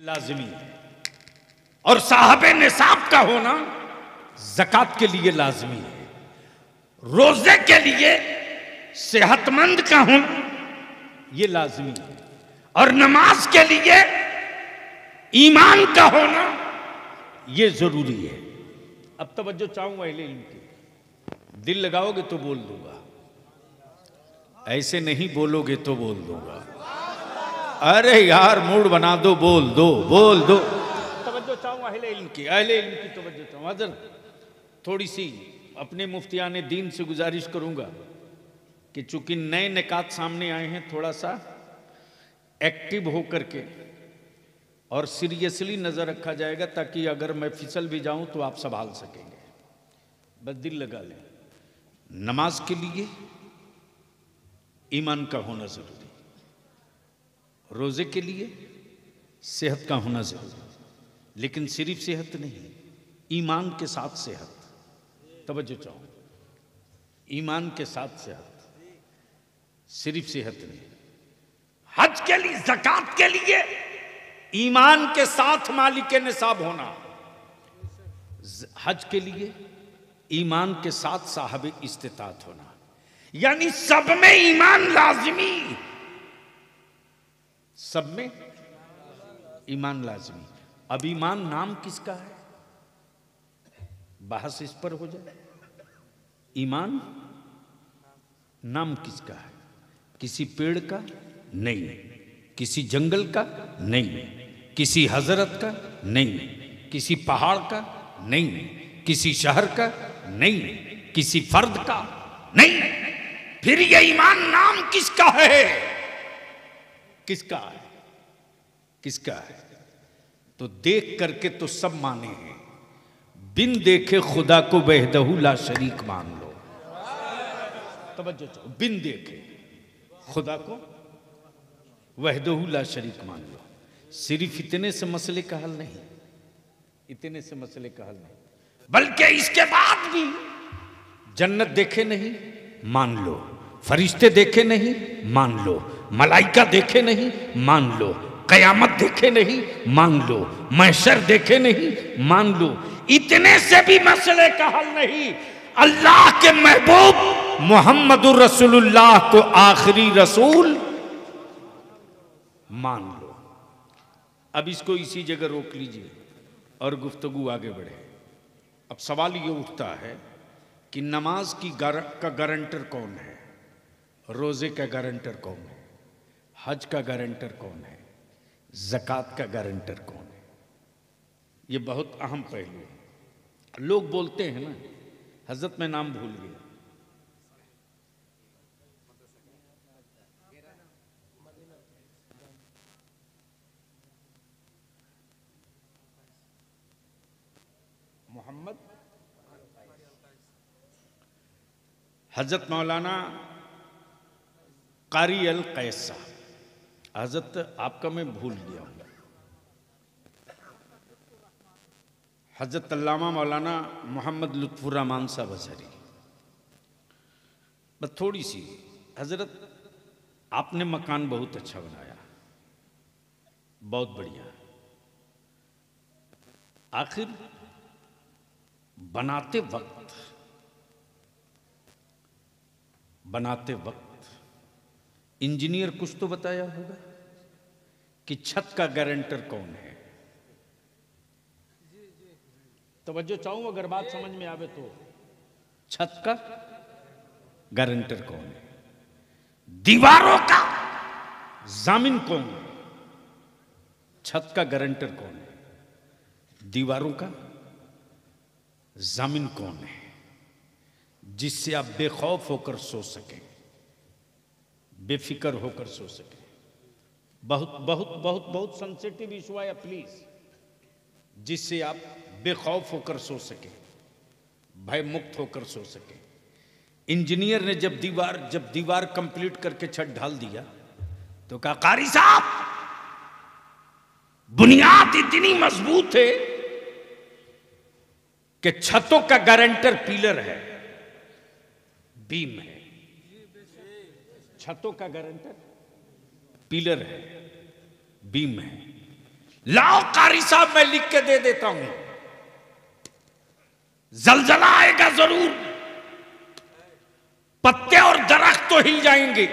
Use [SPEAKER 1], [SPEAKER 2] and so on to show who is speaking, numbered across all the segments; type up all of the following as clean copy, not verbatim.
[SPEAKER 1] लाजिमी है और साहबे निसाब का होना ज़कात के लिए लाजिमी है। रोजे के लिए सेहतमंद का होना यह लाजिमी है और नमाज के लिए ईमान का होना यह जरूरी है। अब तवज्जो चाहूंगा अहले इल्म की, दिल लगाओगे तो बोल दूंगा, ऐसे नहीं बोलोगे तो बोल दूंगा। अरे यार मूड बना दो, बोल दो बोल दो। तवज्जो चाहूंगा अहले इल्म की तवज्जो चाहूंगा। हज़रत थोड़ी सी अपने मुफ्तियाने दीन से गुजारिश करूंगा कि चूंकि नए निकात सामने आए हैं, थोड़ा सा एक्टिव होकर के और सीरियसली नजर रखा जाएगा ताकि अगर मैं फिसल भी जाऊं तो आप संभाल सकेंगे। बस दिल लगा लें। नमाज के लिए ईमान का होना जरूरी, रोजे के लिए सेहत का होना जरूरी, लेकिन सिर्फ सेहत नहीं, ईमान के साथ सेहत। तवज्जो चाहो, ईमान के साथ सेहत, सिर्फ सेहत नहीं। हज के लिए, ज़कात के लिए ईमान के साथ मालिक निसाब होना, हज के लिए ईमान के साथ साहब इस्तिताअत होना, यानी सब में ईमान लाजिमी, सब में ईमान लाजिमी। अब ईमान नाम किसका है, बहस इस पर हो जाए। ईमान नाम किसका है? किसी पेड़ का नहीं, किसी जंगल का नहीं, किसी हजरत का नहीं, किसी पहाड़ का नहीं, किसी शहर का नहीं, किसी फर्द का नहीं। फिर ये ईमान नाम किसका है? किसका है? किसका है? तो देख करके तो सब माने हैं, बिन देखे खुदा को वहदहू ला शरीक मान लो। तवज्जो चाहो, बिन देखे खुदा को वहदहू ला शरीक मान लो। सिर्फ इतने से मसले का हल नहीं, इतने से मसले का हल नहीं, बल्कि इसके बाद भी जन्नत देखे नहीं मान लो, फरिश्ते देखे नहीं मान लो, मलाइका देखे नहीं मान लो, कयामत देखे नहीं मान लो, महशर देखे नहीं मान लो। इतने से भी मसले का हल नहीं, अल्लाह के महबूब मोहम्मदुर रसूलुल्लाह को आखिरी रसूल मान लो। अब इसको इसी जगह रोक लीजिए और गुफ्तगू आगे बढ़े। अब सवाल ये उठता है कि नमाज की का गारंटर कौन है, रोजे का गारंटर कौन है, हज का गारंटर कौन है, ज़कात का गारंटर कौन है? ये बहुत अहम पहलू है। लोग बोलते हैं ना, हजरत मैं नाम भूल गया, मोहम्मद हजरत मौलाना कारी अल कैस साहब, हजरत आपका मैं भूल गया हूँ, हजरत अल्लामा मौलाना मोहम्मद लुत्फुर रहमान साहब अजहरी। बस थोड़ी सी, हजरत आपने मकान बहुत अच्छा बनाया, बहुत बढ़िया, आखिर बनाते वक्त इंजीनियर कुछ तो बताया होगा कि छत का गारंटर कौन है। तवज्जो चाहूं, अगर बात समझ में आवे तो, छत का गारंटर कौन है, दीवारों का जामिन कौन है? छत का गारंटर कौन है, दीवारों का जामिन कौन है, जिससे आप बेखौफ होकर सो सकें, बेफिक्र होकर सो सकें। बहुत बहुत बहुत बहुत सेंसिटिव इशू है प्लीज, जिससे आप बेखौफ होकर सो सके, भय मुक्त होकर सो सके। इंजीनियर ने जब दीवार कंप्लीट करके छत ढाल दिया तो कहा, कारी साहब बुनियाद इतनी मजबूत है कि छतों का गारंटर पिलर है, बीम है। छतों का गारंटर पिलर है, बीम है, लाओ कारी साहब, मैं लिख के दे देता हूं। जलजला आएगा जरूर, पत्ते और दरख्त तो हिल जाएंगे,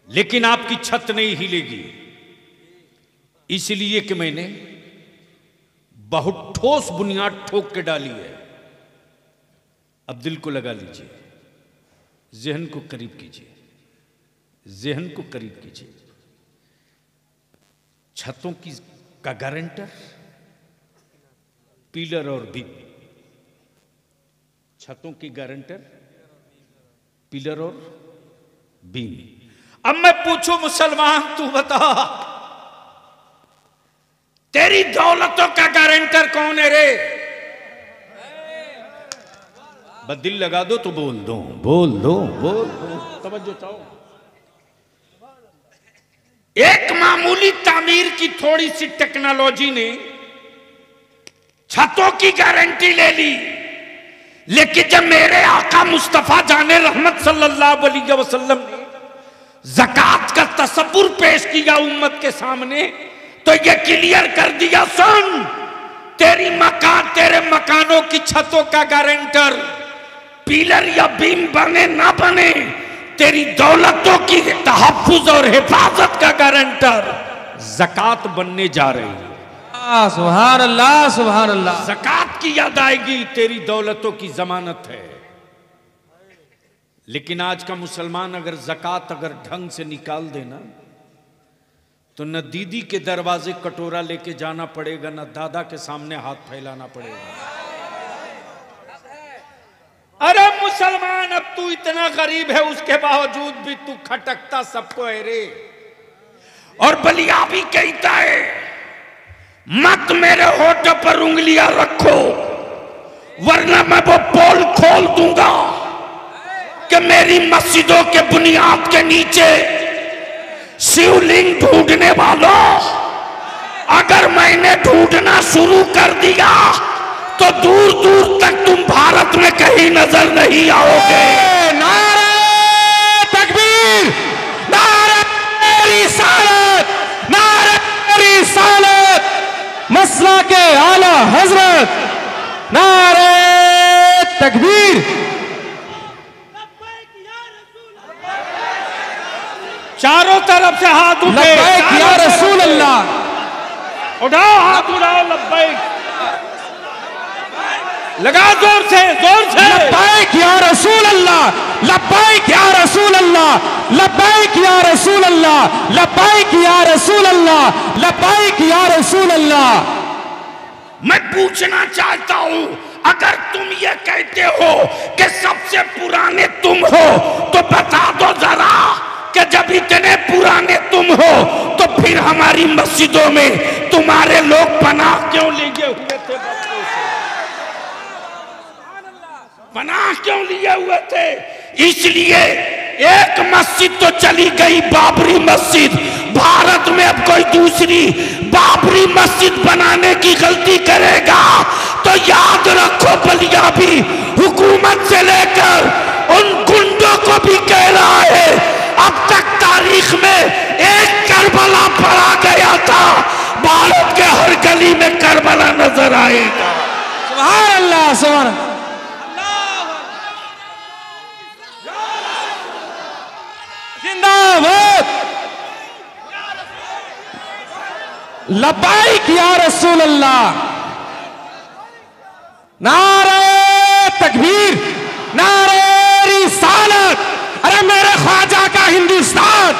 [SPEAKER 1] लेकिन आपकी छत नहीं हिलेगी। इसलिए कि मैंने बहुत ठोस बुनियाद ठोक के डाली है। अब दिल को लगा लीजिए, ज़हन को करीब कीजिए, ज़हन को करीब कीजिए। छतों का गारंटर पिलर और बीम, छतों की गारंटर पिलर और बीम। अब मैं पूछूं मुसलमान, तू बता, तेरी दौलतों का गारंटर कौन है रे? बस दिल लगा दो तो बोल दो, बोल दो, बोल दो, तवज्जो चाहो। एक मामूली तामीर की थोड़ी सी टेक्नोलॉजी ने छतों की गारंटी ले ली, लेकिन जब मेरे आका मुस्तफा जाने रहमत सल्लल्लाहु अलैहि वसल्लम ने ज़कात का तसव्वुर पेश किया उम्मत के सामने, तो ये क्लियर कर दिया, सुन, तेरे मकानों की छतों का गारंटर पिलर या बीम बने ना बने, तेरी दौलतों की तहफ्फुज और हिफाजत का गारंटर ज़कात बनने जा रही है।
[SPEAKER 2] सुभान अल्लाह, सुभान अल्लाह।
[SPEAKER 1] ज़कात की अदायगी तेरी दौलतों की जमानत है। लेकिन आज का मुसलमान अगर ज़कात अगर ढंग से निकाल देना, तो न दीदी के दरवाजे कटोरा लेके जाना पड़ेगा, न दादा के सामने हाथ फैलाना पड़ेगा। अरे मुसलमान, अब तू इतना गरीब है, उसके बावजूद भी तू खटकता सबको है रे। और बलिया भी कहता है, मत मेरे होठ पर उंगलियां रखो, वरना मैं वो पोल खोल दूंगा कि मेरी मस्जिदों के बुनियाद के नीचे शिवलिंग ढूंढने वालों, अगर मैंने ढूंढना शुरू कर दिया तो दूर दूर तक तुम भारत में कहीं नजर नहीं आओगे।
[SPEAKER 2] नारे तकबीर, नारे रिसालत, नारे रिसालत, मसला के आला हजरत, नारे तकबीर।
[SPEAKER 1] चारों तरफ से हाथ उठे,
[SPEAKER 2] लब्बैक या रसूल अल्लाह,
[SPEAKER 1] उठाओ हाथ, उठाओ, लब्बैक लगा, जोर से, जोर से।
[SPEAKER 2] लब्बैक या रसूल अल्लाह, लब्बैक या रसूल अल्लाह, लब्बैक या रसूल अल्लाह, लब्बैक या रसूल अल्लाह, लब्बैक या रसूल अल्लाह।
[SPEAKER 1] मैं पूछना चाहता हूं, अगर तुम ये कहते हो कि सबसे पुराने तुम हो, तो बता दो जरा कि जब इतने पुराने तुम हो, तो फिर हमारी मस्जिदों में तुम्हारे लोग पनाह क्यों लिए हुए थे? पनाह क्यों लिए हुए थे? इसलिए एक मस्जिद तो चली गई, बाबरी मस्जिद। भारत में अब कोई दूसरी बाबरी मस्जिद बनाने की गलती करेगा तो याद रखो, बलिया भी हुकूमत से लेकर उन गुंडों को भी कह रहा है, अब तक तारीख में एक करबला पड़ा गया था, भारत के हर गली में करबला नजर आएगा।
[SPEAKER 2] सुभान अल्लाह, सुभान अल्लाह। जिंदाबाद, लब्बैक या रसूल अल्लाह, नारे तकबीर, नारे रिसालत। अरे मेरे ख्वाजा का हिंदुस्तान,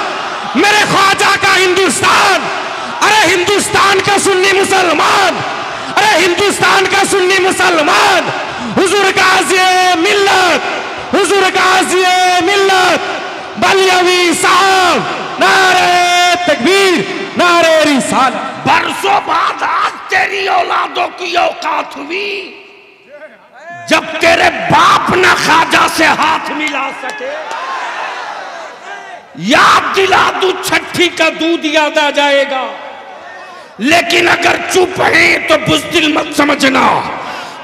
[SPEAKER 2] मेरे ख्वाजा का हिंदुस्तान, अरे हिंदुस्तान का सुन्नी मुसलमान, अरे हिंदुस्तान का सुन्नी मुसलमान, हुजूर गाज़ी मिल्लत, हुजूर गाज़ी मिल्लत बलियावी साहब, नारे तकबीर, नारे रिसालत।
[SPEAKER 1] बरसों बाद आज तेरी औलादों की औकात हुई, जब तेरे बाप न ख्वाजा से हाथ मिला सके। याद दिला दूं, छठी का दूध याद आ जाएगा, लेकिन अगर चुप है तो बुज़दिल मत समझना।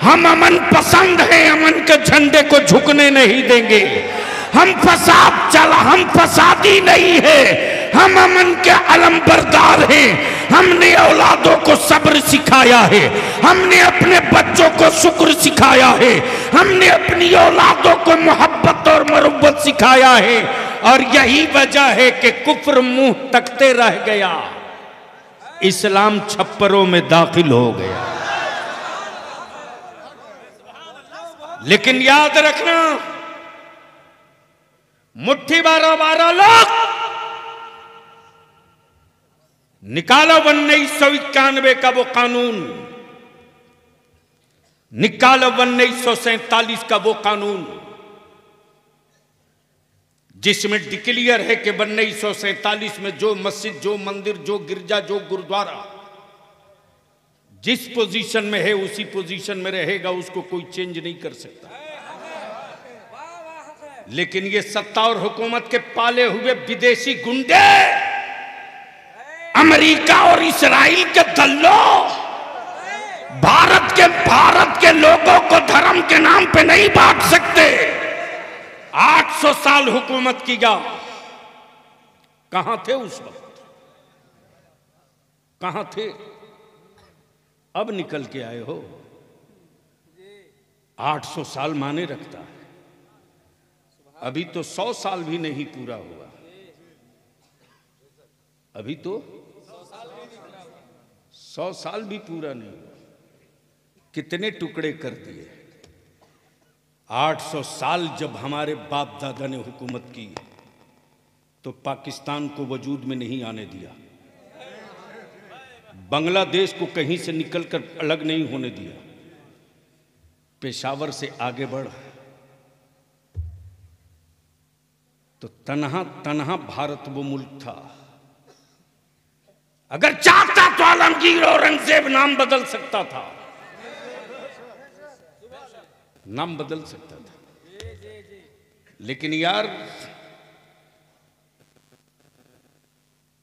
[SPEAKER 1] हम अमन पसंद हैं, अमन के झंडे को झुकने नहीं देंगे। हम फसादी नहीं है, हम अमन के अलम बरदार हैं। हमने औलादों को सब्र सिखाया है, हमने अपने बच्चों को शुक्र सिखाया है, हमने अपनी औलादों को मोहब्बत और मरुब्बत सिखाया है। और यही वजह है कि कुफ्र मुंह तकते रह गया, इस्लाम छप्परों में दाखिल हो गया। लेकिन याद रखना, मुट्ठी 12 लोग निकालो 1991 का वो कानून, निकालो 1947 का वो कानून जिसमें डिक्लेयर है कि 1947 में जो मस्जिद, जो मंदिर, जो गिरजा, जो गुरुद्वारा जिस पोजीशन में है उसी पोजीशन में रहेगा, उसको कोई चेंज नहीं कर सकता। लेकिन ये सत्ता और हुकूमत के पाले हुए विदेशी गुंडे, अमेरिका और इस्राइल के दल्लों, भारत के लोगों को धर्म के नाम पे नहीं बांट सकते। 800 साल हुकूमत किया, कहां थे उस वक्त, कहां थे? अब निकल के आए हो। 800 साल माने रखता है, अभी तो 100 साल भी नहीं पूरा हुआ, अभी तो 100 साल भी पूरा नहीं हुआ, कितने टुकड़े कर दिए। 800 साल जब हमारे बाप दादा ने हुकूमत की तो पाकिस्तान को वजूद में नहीं आने दिया, बांग्लादेश को कहीं से निकलकर अलग नहीं होने दिया, पेशावर से आगे बढ़ तो तन्हा तन्हा भारत वो मुल्क था। अगर चाहता तो आलमगीर औरंगजेब नाम बदल सकता था, नाम बदल सकता था। लेकिन यार,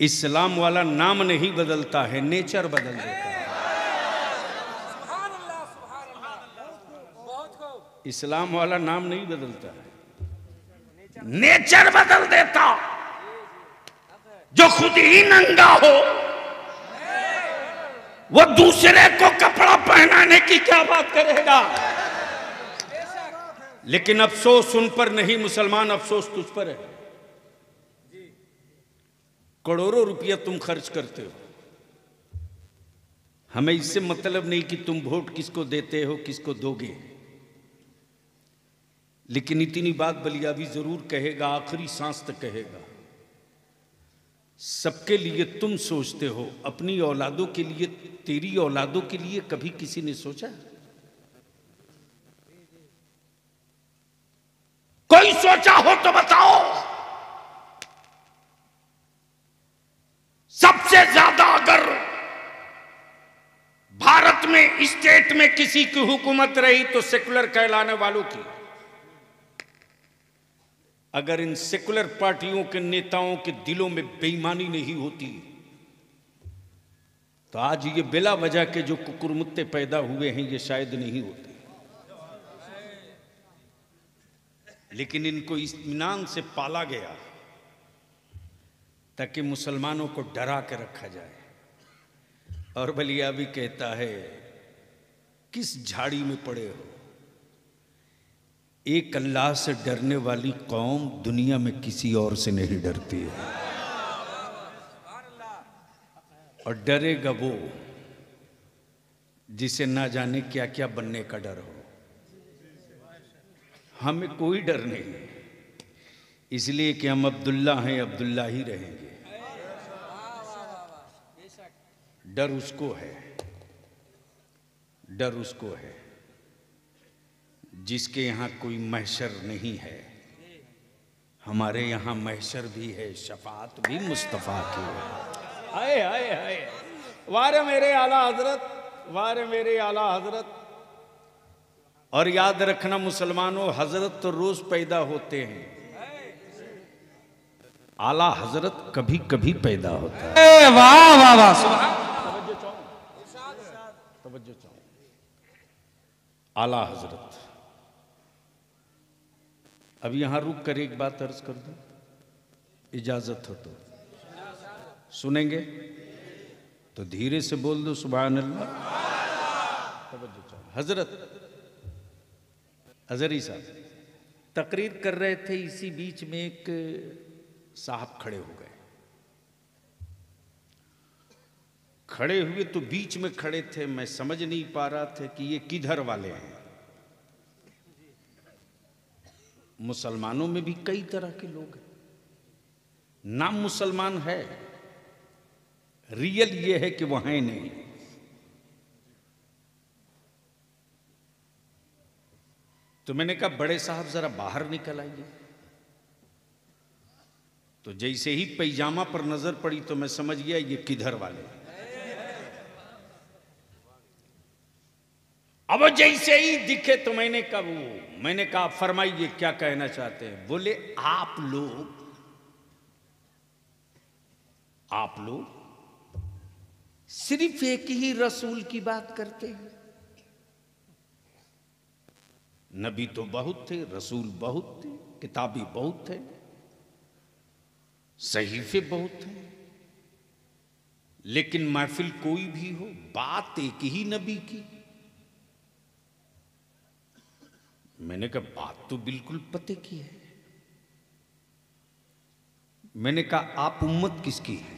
[SPEAKER 1] इस्लाम वाला नाम नहीं बदलता है, नेचर बदल देता है। इस्लाम वाला नाम नहीं बदलता है, नेचर बदल देता। जो खुद ही नंगा हो वो दूसरे को कपड़ा पहनाने की क्या बात करेगा। लेकिन अफसोस उन पर नहीं मुसलमान, अफसोस तुझ पर है। करोड़ों रुपया तुम खर्च करते हो, हमें इससे मतलब नहीं कि तुम वोट किसको देते हो, किसको दोगे। लेकिन इतनी बात बलियाबी जरूर कहेगा, आखिरी सांस तक कहेगा। सबके लिए तुम सोचते हो, अपनी औलादों के लिए, तेरी औलादों के लिए कभी किसी ने सोचा? कोई सोचा हो तो बताओ। सबसे ज्यादा अगर भारत में स्टेट में किसी की हुकूमत रही तो सेकुलर कहलाने वालों की। अगर इन सेकुलर पार्टियों के नेताओं के दिलों में बेईमानी नहीं होती तो आज ये बिला वजह के जो कुकुरमुत्ते पैदा हुए हैं ये शायद नहीं होते। लेकिन इनको इत्मीनान से पाला गया ताकि मुसलमानों को डरा के रखा जाए। और बलिया भी कहता है, किस झाड़ी में पड़े हो, एक अल्लाह से डरने वाली कौम दुनिया में किसी और से नहीं डरती है। और डरेगा वो जिसे ना जाने क्या क्या बनने का डर हो। हमें कोई डर नहीं, इसलिए कि हम अब्दुल्ला हैं, अब्दुल्ला ही रहेंगे। डर उसको है, डर उसको है जिसके यहाँ कोई महशर नहीं है। हमारे यहाँ महशर भी है, शफाअत भी मुस्तफ़ा की है। हाय हाय हाय, वारे मेरे आला हजरत, वारे मेरे आला हजरत। और याद रखना मुसलमानों, हजरत तो रोज पैदा होते हैं, आला हजरत कभी कभी पैदा होता है।
[SPEAKER 2] वाह वाह वाह,
[SPEAKER 1] तवज्जो चाहो। आला हजरत। अब यहां रुक कर एक बात अर्ज कर दूं, इजाजत हो तो सुनेंगे? तो धीरे से बोल दो सुभान अल्लाह। हजरत हजरी साहब तकरीर कर रहे थे, इसी बीच में एक साहब खड़े हो गए। खड़े हुए तो बीच में खड़े थे, मैं समझ नहीं पा रहा था कि ये किधर वाले हैं। मुसलमानों में भी कई तरह के लोग हैं, नाम मुसलमान है, रियल ये है कि वो हैं नहीं। तो मैंने कहा बड़े साहब जरा बाहर निकल आइए। तो जैसे ही पैजामा पर नजर पड़ी तो मैं समझ गया ये किधर वाले। अब जैसे ही दिखे तो मैंने कहा फरमाइए क्या कहना चाहते हैं। बोले आप लोग सिर्फ एक ही रसूल की बात करते हैं। नबी तो बहुत थे, रसूल बहुत थे, किताबी बहुत थे, सहीफे बहुत थे, लेकिन महफिल कोई भी हो, बात एक ही नबी की। मैंने कहा बात तो बिल्कुल पते की है। मैंने कहा आप उम्मत किसकी है?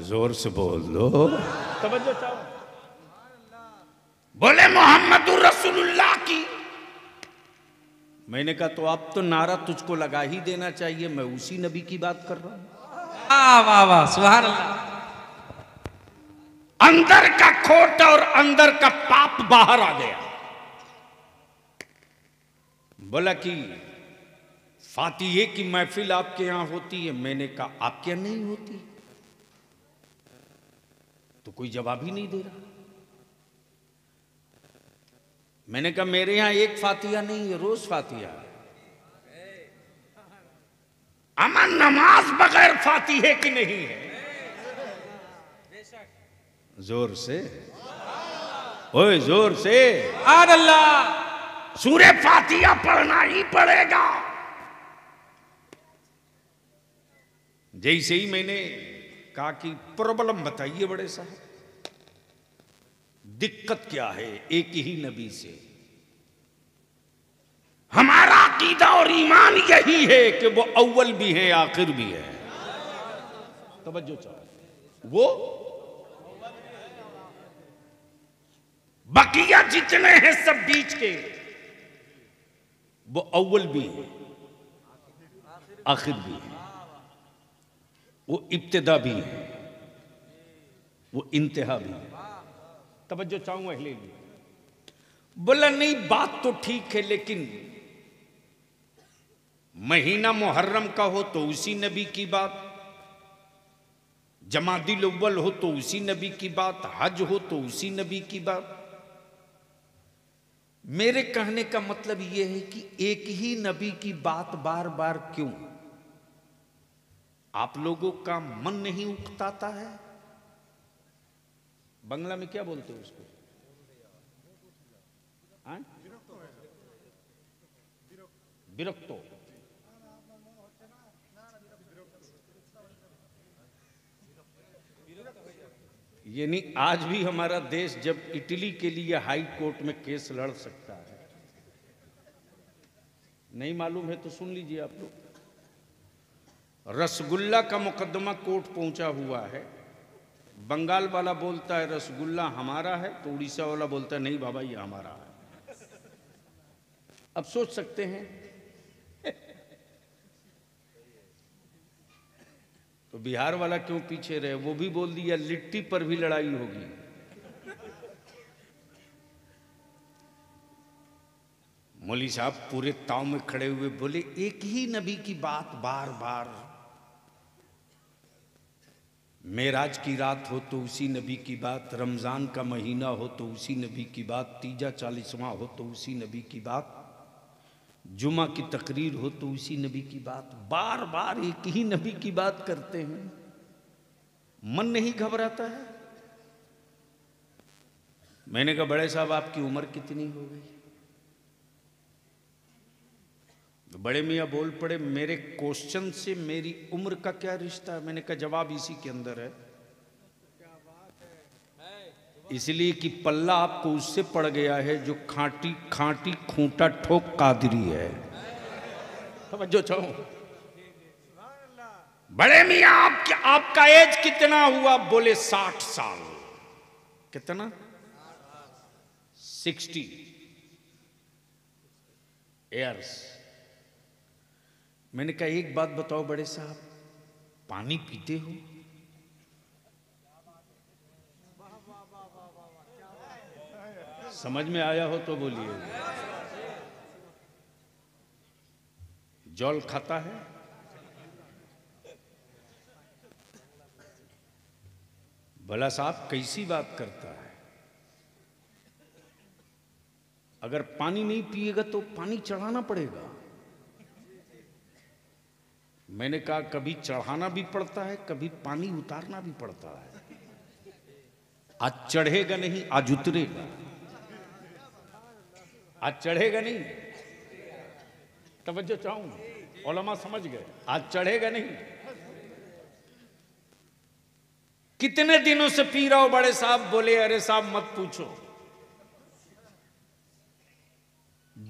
[SPEAKER 1] जोर से बोल दो, तवज्जो चाहो। बोले मोहम्मदुर रसूलुल्लाह की। मैंने कहा तो आप तो नारा तुझको लगा ही देना चाहिए, मैं उसी नबी की बात कर रहा हूं।
[SPEAKER 3] वाह वाह सुभान अल्लाह।
[SPEAKER 1] अंदर का खोट और अंदर का पाप बाहर आ गया। बोला कि फातिहे की महफिल आपके यहां होती है। मैंने कहा आपके यहां नहीं होती। तो कोई जवाब ही नहीं दे रहा। मैंने कहा मेरे यहां एक फातिहा नहीं है, रोज फातिहा। अमन नमाज बगैर फातिहे की नहीं है। जोर से, ओए जोर से
[SPEAKER 3] अल्लाह।
[SPEAKER 1] सूरे फातिहा पढ़ना ही पड़ेगा। जैसे ही मैंने कहा कि प्रॉब्लम बताइए बड़े साहब, दिक्कत क्या है एक ही नबी से? हमारा अकीदा और ईमान यही है कि वो अव्वल भी है आखिर भी है। तवज्जो चाहो। वो बकिया जितने हैं सब बीच के, वो अव्वल भी है आखिर भी है, वो इब्तिदा भी है, वो इंतहा भी है। तवज्जो चाहूंगा अहले लिए। बोला नहीं बात तो ठीक है, लेकिन महीना मुहर्रम का हो तो उसी नबी की बात, जमादिल अव्वल हो तो उसी नबी की बात, हज हो तो उसी नबी की बात। मेरे कहने का मतलब यह है कि एक ही नबी की बात बार बार क्यों? आप लोगों का मन नहीं उकताता है? बंगला में क्या बोलते हो उसको? विरक्तो। यानी आज भी हमारा देश जब इटली के लिए हाई कोर्ट में केस लड़ सकता है, नहीं मालूम है तो सुन लीजिए आप लोग। रसगुल्ला का मुकदमा कोर्ट पहुंचा हुआ है। बंगाल वाला बोलता है रसगुल्ला हमारा है, तो उड़ीसा वाला बोलता है नहीं बाबा ये हमारा है। अब सोच सकते हैं तो बिहार वाला क्यों पीछे रहे? वो भी बोल दिया लिट्टी पर भी लड़ाई होगी। मौली साहब पूरे ताव में खड़े हुए बोले एक ही नबी की बात बार बार। मेराज की रात हो तो उसी नबी की बात, रमजान का महीना हो तो उसी नबी की बात, तीजा 40वां हो तो उसी नबी की बात, जुमा की तकरीर हो तो उसी नबी की बात। बार बार एक ही नबी की बात करते हैं, मन नहीं घबराता है? मैंने कहा बड़े साहब आपकी उम्र कितनी हो गई? बड़े मियाँ बोल पड़े, मेरे क्वेश्चन से मेरी उम्र का क्या रिश्ता है? मैंने कहा जवाब इसी के अंदर है, इसलिए कि पल्ला आपको उससे पड़ गया है जो खांटी खांटी खूंटा ठोक कादरी है। समझो चाहूं, बड़े मियाँ आपका एज कितना हुआ? बोले 60 साल। कितना? 60 ईयर्स। मैंने कहा एक बात बताओ बड़े साहब, पानी पीते हो? समझ में आया हो तो बोलिए। जल खाता है? भला साहब कैसी बात करता है? अगर पानी नहीं पिएगा तो पानी चढ़ाना पड़ेगा। मैंने कहा कभी चढ़ाना भी पड़ता है, कभी पानी उतारना भी पड़ता है। आज चढ़ेगा नहीं, आज उतरेगा। आज चढ़ेगा नहीं, तवज्जो चाहूं, उलमा समझ गए, आज चढ़ेगा नहीं। कितने दिनों से पी रहा हो बड़े साहब? बोले अरे साहब मत पूछो,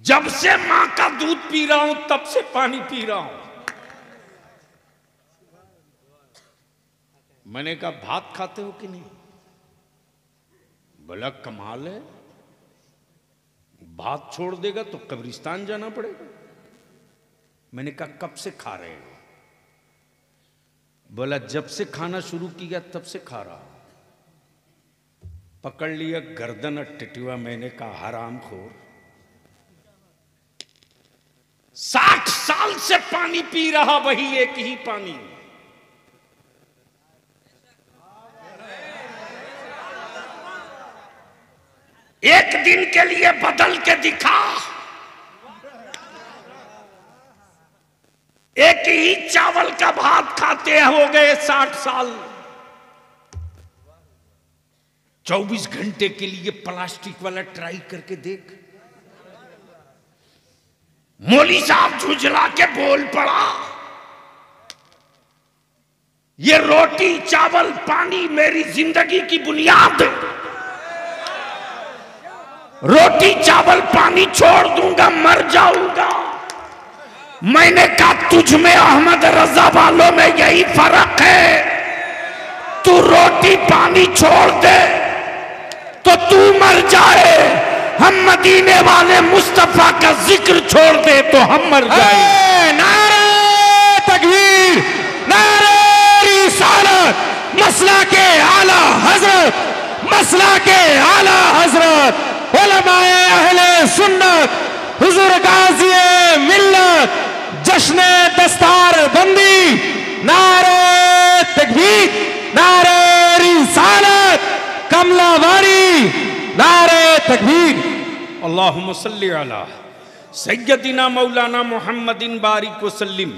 [SPEAKER 1] जब से मां का दूध पी रहा हूं तब से पानी पी रहा हूं। मैंने कहा भात खाते हो कि नहीं? बोला कमाल है, भात छोड़ देगा तो कब्रिस्तान जाना पड़ेगा। मैंने कहा कब से खा रहे हो? बोला जब से खाना शुरू किया तब से खा रहा। पकड़ लिया गर्दन और टिटुआ। मैंने कहा हरामखोर, 60 साल से पानी पी रहा, वही एक ही पानी। एक दिन के लिए बदल के दिखा। एक ही चावल का भात खाते हो गए 60 साल। 24 घंटे के लिए प्लास्टिक वाला ट्राई करके देख। मौली साहब झुंझला के बोल पड़ा, ये रोटी चावल पानी मेरी जिंदगी की बुनियाद है। रोटी चावल पानी छोड़ दूंगा, मर जाऊंगा। मैंने कहा तुझ में अहमद रजा वालों में यही फर्क है, तू रोटी पानी छोड़ दे तो तू मर जाए, हम मदीने वाले मुस्तफा का जिक्र छोड़ दे तो हम मर जाए।
[SPEAKER 2] नारे तकबीर, नारे रिसालत, मसला के आला हजरत, मसला के आला हजरत, उलमाए अहले सुन्नत, हुजूर गाज़ी मिल्लत, जश्न दस्तार बंदी, नारे तकबीर, नारे रिसालत, कमलावारी, नारे तकबीर।
[SPEAKER 1] अल्लाहुम्मा सल्ली अला सय्यदिना मौलाना मुहम्मदिन बारिक वसल्लिम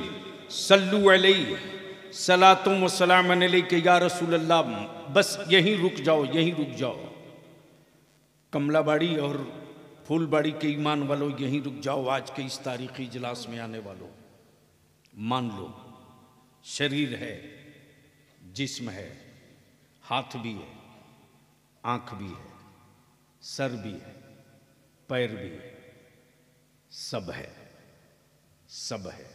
[SPEAKER 1] सल्लु अलैहि सलातुम व सलाम अलैका या रसूल अल्लाह। बस यहीं रुक जाओ, यहीं रुक जाओ। कमलाबाड़ी और फूलबाड़ी के ईमान वालों यहीं रुक जाओ। आज के इस तारीखी इजलास में आने वालों, मान लो शरीर है, जिस्म है, हाथ भी है, आंख भी है, सर भी है, पैर भी है, सब है, सब है।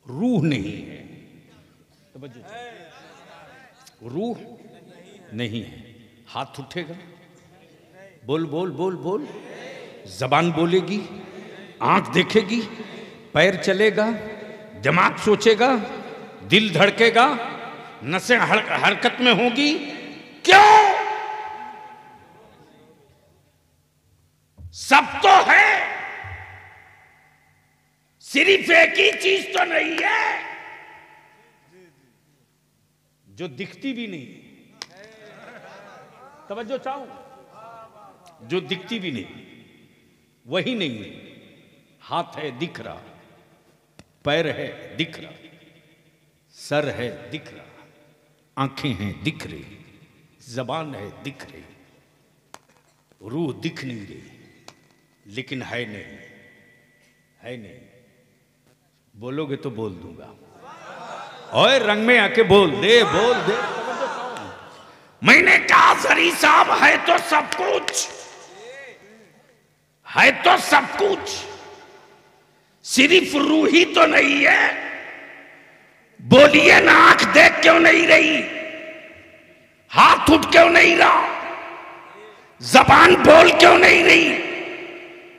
[SPEAKER 1] रूह नहीं है। रूह नहीं है। हाथ उठेगा, बोल बोल बोल बोल, जबान बोलेगी, आंख देखेगी, पैर चलेगा, दिमाग सोचेगा, दिल धड़केगा, नसें हरकत में होगी। क्यों? सब तो है, सिर्फ एक ही चीज तो नहीं है जो दिखती भी नहीं। तवज्जो चाहूं, जो दिखती भी नहीं वही नहीं है। हाथ है दिख रहा, पैर है दिख रहा, सर है दिख रहा, आंखें हैं दिख रही, जबान है दिख रही, रूह दिख नहीं रही, लेकिन है नहीं, है नहीं। बोलोगे तो बोल दूंगा। और रंग में आके बोल दे, बोल दे। मैंने कहा जरी साहब है तो सब कुछ, है तो सब कुछ, सिर्फ रूह ही तो नहीं है। बोलिए ना, आंख देख क्यों नहीं रही, हाथ उठ क्यों नहीं रहा, जबान बोल क्यों नहीं रही,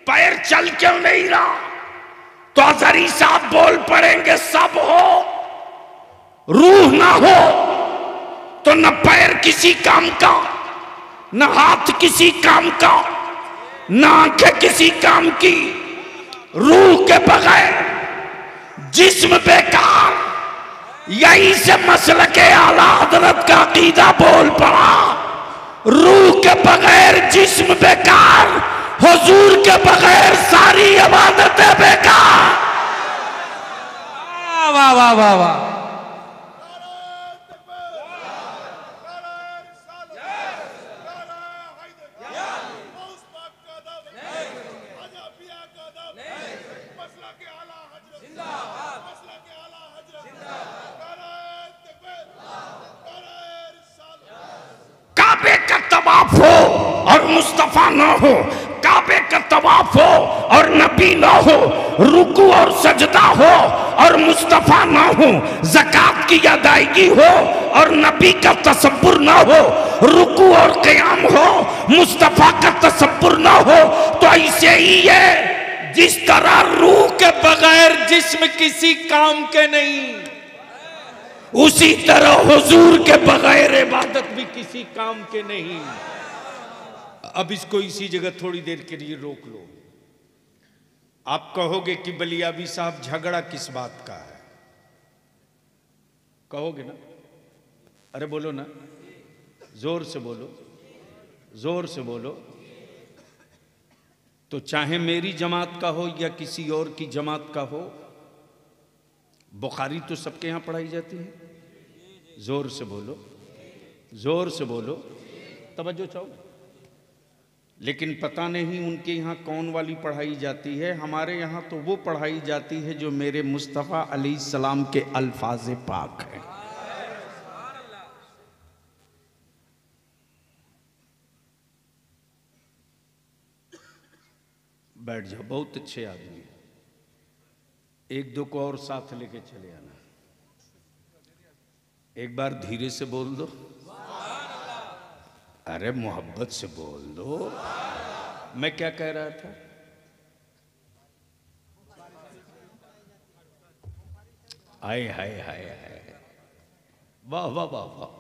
[SPEAKER 1] पैर चल क्यों नहीं रहा? तो अजहरी साहब बोल पड़ेंगे सब हो, रूह ना हो तो न पैर किसी काम का, न हाथ किसी काम का, न आंखें किसी काम की। रूह के बगैर जिस्म बेकार। यही से मसल के आला हजरत का अकीदा बोल पड़ा। रूह के बगैर जिस्म बेकार, हुजूर के बगैर सारी इबादतें बेकार।
[SPEAKER 3] वाह वाह वाह वाह।
[SPEAKER 1] काबे का तवाफ हो और मुस्तफा ना हो, काबे का तवाफ हो और नबी ना हो, रुकू और सजदा हो और मुस्तफा ना हो, ज़कात की अदायगी हो और नबी का तसब्बुर ना हो, रुकू और क़याम हो, मुस्तफा का तसब्बुर ना हो, तो ऐसे ही है जिस तरह रूह के बगैर जिस्म किसी काम के नहीं, उसी तरह हुजूर के बगैर इबादत भी किसी काम के नहीं। अब इसको इसी जगह थोड़ी देर के लिए रोक लो। आप कहोगे कि बलियाबी साहब झगड़ा किस बात का है, कहोगे ना? अरे बोलो ना, जोर से बोलो, जोर से बोलो। तो चाहे मेरी जमात का हो या किसी और की जमात का हो, बुखारी तो सबके यहां पढ़ाई जाती है। जोर से बोलो, जोर से बोलो, तवज्जो चाहो। लेकिन पता नहीं उनके यहाँ कौन वाली पढ़ाई जाती है। हमारे यहाँ तो वो पढ़ाई जाती है जो मेरे मुस्तफ़ा अलैहिस्सलाम के अल्फाज पाक हैं। बैठ जाओ, बहुत अच्छे आदमी हैं। एक दो को और साथ लेके चले आना। एक बार धीरे से बोल दो, अरे मोहब्बत से बोल दो। मैं क्या कह रहा था? हाय हाय हाय हाय, वाह वाह वाह वाह।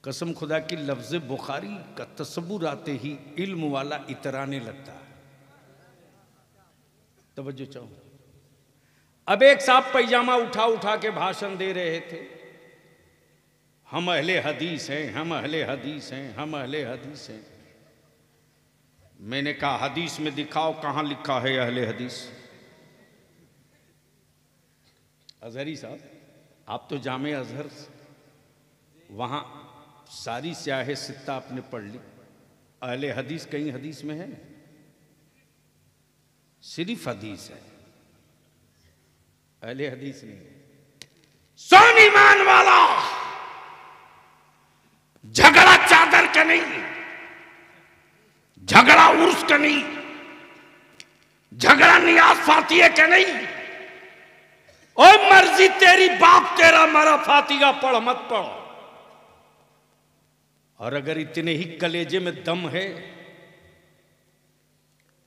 [SPEAKER 1] कसम खुदा की, लफ्ज बुखारी का तसव्वुर आते ही इल्म वाला इतराने लगता है। तवज्जो चाहो। अब एक साहब पैजामा उठा उठा के भाषण दे रहे थे, हम अहले हदीस हैं, हम अहले हदीस हैं, हम अहले हदीस हैं। मैंने कहा हदीस में दिखाओ कहाँ लिखा है अहले हदीस। अजहरी साहब, आप तो जामे अजहर, वहाँ सारी स्याह सित्ता आपने पढ़ ली, अहले हदीस कहीं हदीस में है? सिर्फ हदीस है, अहले हदीस नहीं है। सुन ईमान वाला, झगड़ा चादर का नहीं, झगड़ा उर्स का नहीं, झगड़ा नियाज फातिया का नहीं। ओ मर्जी तेरी, बाप तेरा मरा, फातिहा पढ़ मत पढ़। और अगर इतने ही कलेजे में दम है,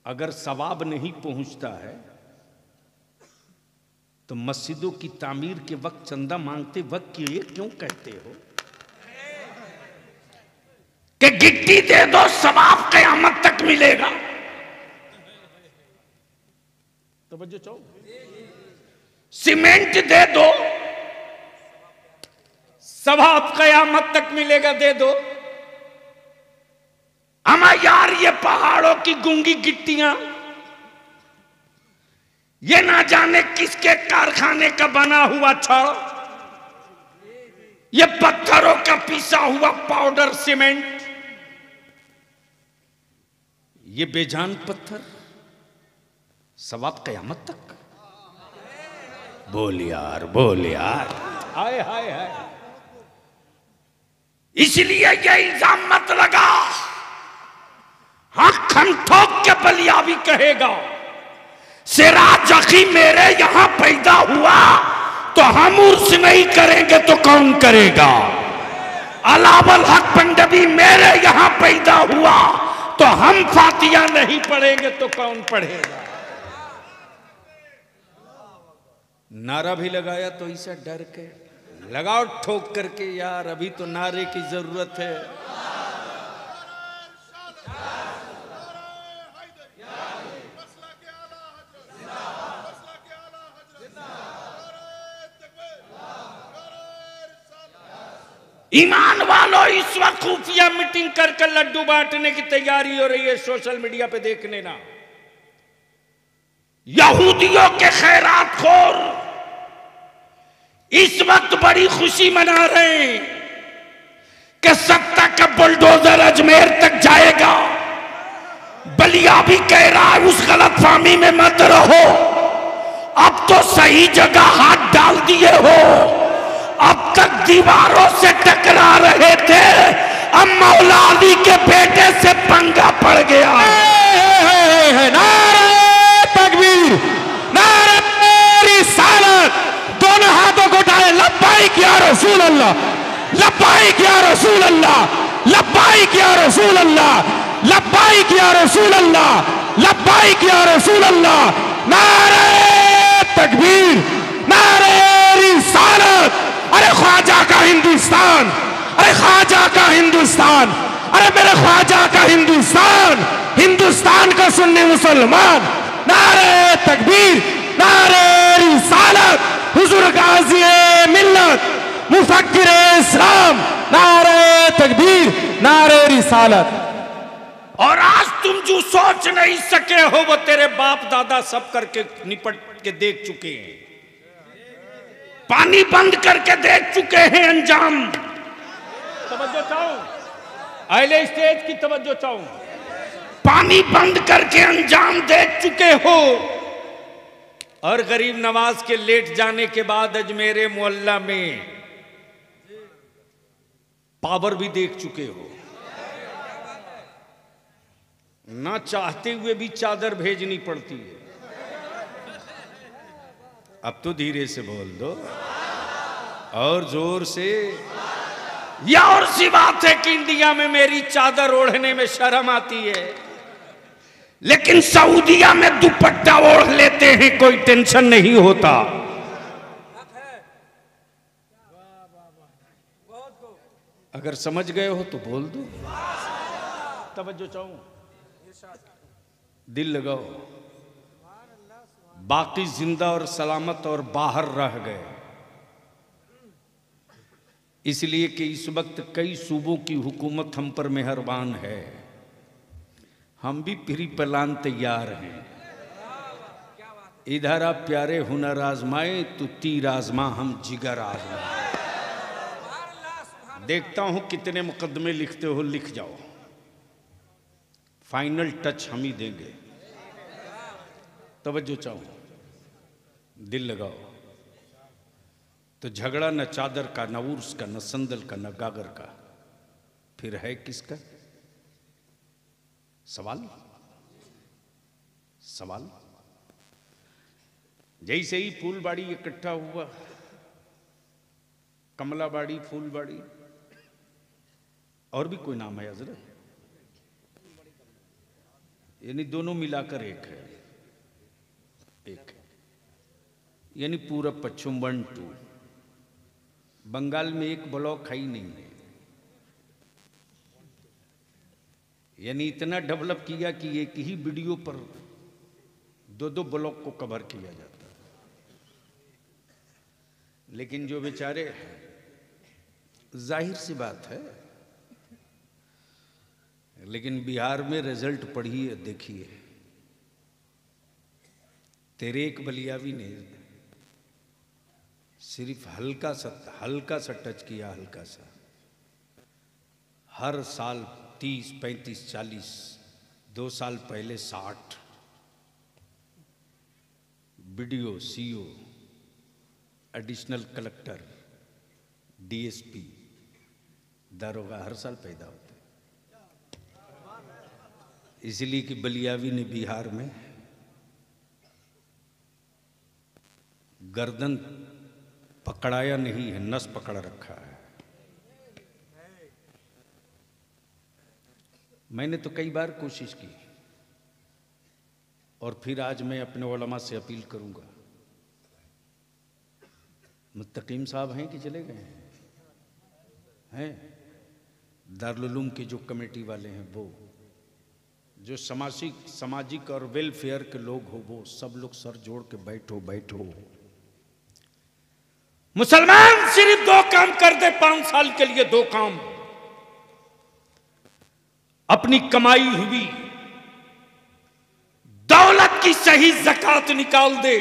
[SPEAKER 1] अगर सवाब नहीं पहुंचता है तो मस्जिदों की तामीर के वक्त चंदा मांगते वक्त ये क्यों कहते हो कि गिट्टी दे दो सवाब क़यामत तक मिलेगा? तवज्जो चाहो। सीमेंट दे दो, सवाब क़यामत तक मिलेगा, दे दो। अमा यार, ये पहाड़ों की गूंगी गिट्टियां, ये ना जाने किसके कारखाने का बना हुआ छड़, ये पत्थरों का पिसा हुआ पाउडर सीमेंट, ये बेजान पत्थर, सवाब क़यामत तक। बोल यार, बोल यार। हाय हाय हाय। इसलिए ये इल्जाम मत लगा, आंख हम ठोक के बलिया भी कहेगा सिराज अखी मेरे यहां पैदा हुआ तो हम उर्स नहीं करेंगे तो कौन करेगा। अलावल हक पंडवी मेरे यहां पैदा हुआ तो हम फातिया नहीं पढ़ेंगे तो कौन पढ़ेगा। नारा भी लगाया तो ऐसा डर के लगाओ ठोक करके यार, अभी तो नारे की जरूरत है। ईमान वालों, इस वक्त खुफिया मीटिंग कर लड्डू बांटने की तैयारी हो रही है, सोशल मीडिया पे देख लेना। यहूदियों के खैरात खोर इस वक्त बड़ी खुशी मना रहे हैं कि सत्ता का बुलडोजर अजमेर तक जाएगा। बलिया भी कह रहा है उस गलतफहमी में मत रहो, अब तो सही जगह हाथ डाल दिए हो। अब तक दीवारों से टकरा रहे थे, अब मौला अली के बेटे से पंगा पड़ गया।
[SPEAKER 2] नारे तकबीर, नारे रिसालत, दोनों हाथों को उठाए, लब्बाइक या रसूल अल्लाह, लब्बाइक या रसूल अल्लाह, लब्बाइक या रसूल अल्लाह, लब्बाइक या रसूल अल्लाह, लब्बाइक या रसूल अल्लाह। नारे तकबीर, नारे रिसालत। अरे ख्वाजा का हिंदुस्तान, अरे ख्वाजा का हिंदुस्तान, अरे मेरे ख्वाजा का हिंदुस्तान, हिंदुस्तान का सुन्नी मुसलमान। नारे तकबीर, नारे रिसालत, हुजूर गाज़ी मिल्लत, मुफक्किर इस्लाम। नारे तकबीर, नारे रिसालत।
[SPEAKER 1] और आज तुम जो सोच नहीं सके हो वो तेरे बाप दादा सब करके निपट के देख चुके हैं, पानी बंद करके देख चुके हैं अंजाम। तवज्जो चाहूं, अहले स्टेज की तवज्जो चाहूं। पानी बंद करके अंजाम देख चुके हो और गरीब नवाज के लेट जाने के बाद अजमेरे मोहल्ला में पावर भी देख चुके हो। ना चाहते हुए भी चादर भेजनी पड़ती है। अब तो धीरे से बोल दो और जोर से। या और सी बात है कि इंडिया में मेरी चादर ओढ़ने में शर्म आती है, लेकिन सऊदिया में दुपट्टा ओढ़ लेते हैं, कोई टेंशन नहीं होता। अगर समझ गए हो तो बोल दो। तवज्जो चाहूं, दिल लगाओ। बाकी जिंदा और सलामत और बाहर रह गए, इसलिए कि इस वक्त कई सूबों की हुकूमत हम पर मेहरबान है। हम भी फ्री प्लान तैयार हैं। इधर आप प्यारे हुनर आजमाए तो तीर आजमा, हम जिगर आजमाए। देखता हूं कितने मुकदमे लिखते हो, लिख जाओ। फाइनल टच हम ही देंगे। तवज्जो चाहो, दिल लगाओ। तो झगड़ा न चादर का, न उर्स का, न संदल का, न गागर का, फिर है किसका? सवाल सवाल। जैसे ही फूलबाड़ी इकट्ठा हुआ, कमलाबाड़ी, फूलबाड़ी, और भी कोई नाम है हजरत? यानी दोनों मिलाकर एक है, एक है। यानी पूरब पश्चिम 1 2। बंगाल में एक ब्लॉक है ही नहीं है। यानी इतना डेवलप किया कि एक ही वीडियो पर 2-2 ब्लॉक को कवर किया जाता है। लेकिन जो बेचारे, जाहिर सी बात है, लेकिन बिहार में रिजल्ट पढ़िए, देखिए। तेरे एक बलियावी ने सिर्फ हल्का सा टच किया, हल्का सा। हर साल 30, 35, 40, 2 साल पहले 60 video, CO additional collector, DSP, दारोगा हर साल पैदा होते हैं। इसलिए कि बलियावी ने बिहार में गर्दन पकड़ाया नहीं है, नस पकड़ रखा है। मैंने तो कई बार कोशिश की और फिर आज मैं अपने उलमा से अपील करूंगा। मुत्तकीम साहब हैं कि चले गए हैं? दारुल उलूम के जो कमेटी वाले हैं, वो जो सामाजिक और वेलफेयर के लोग हो, वो सब लोग सर जोड़ के बैठो। मुसलमान सिर्फ 2 काम कर दे 5 साल के लिए, 2 काम। अपनी कमाई हुई दौलत की सही ज़कात निकाल दे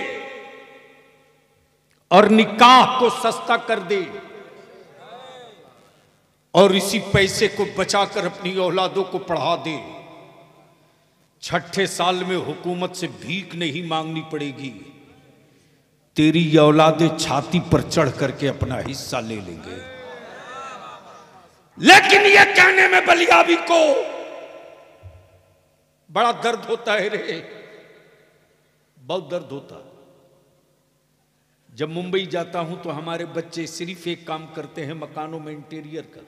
[SPEAKER 1] और निकाह को सस्ता कर दे, और इसी पैसे को बचाकर अपनी औलादों को पढ़ा दे। 6ठे साल में हुकूमत से भीख नहीं मांगनी पड़ेगी, तेरी औलादे छाती पर चढ़ करके अपना हिस्सा ले लेंगे। लेकिन यह कहने में बलियावी को बड़ा दर्द होता है रे, बहुत दर्द होता। जब मुंबई जाता हूं तो हमारे बच्चे सिर्फ एक काम करते हैं, मकानों में इंटीरियर का,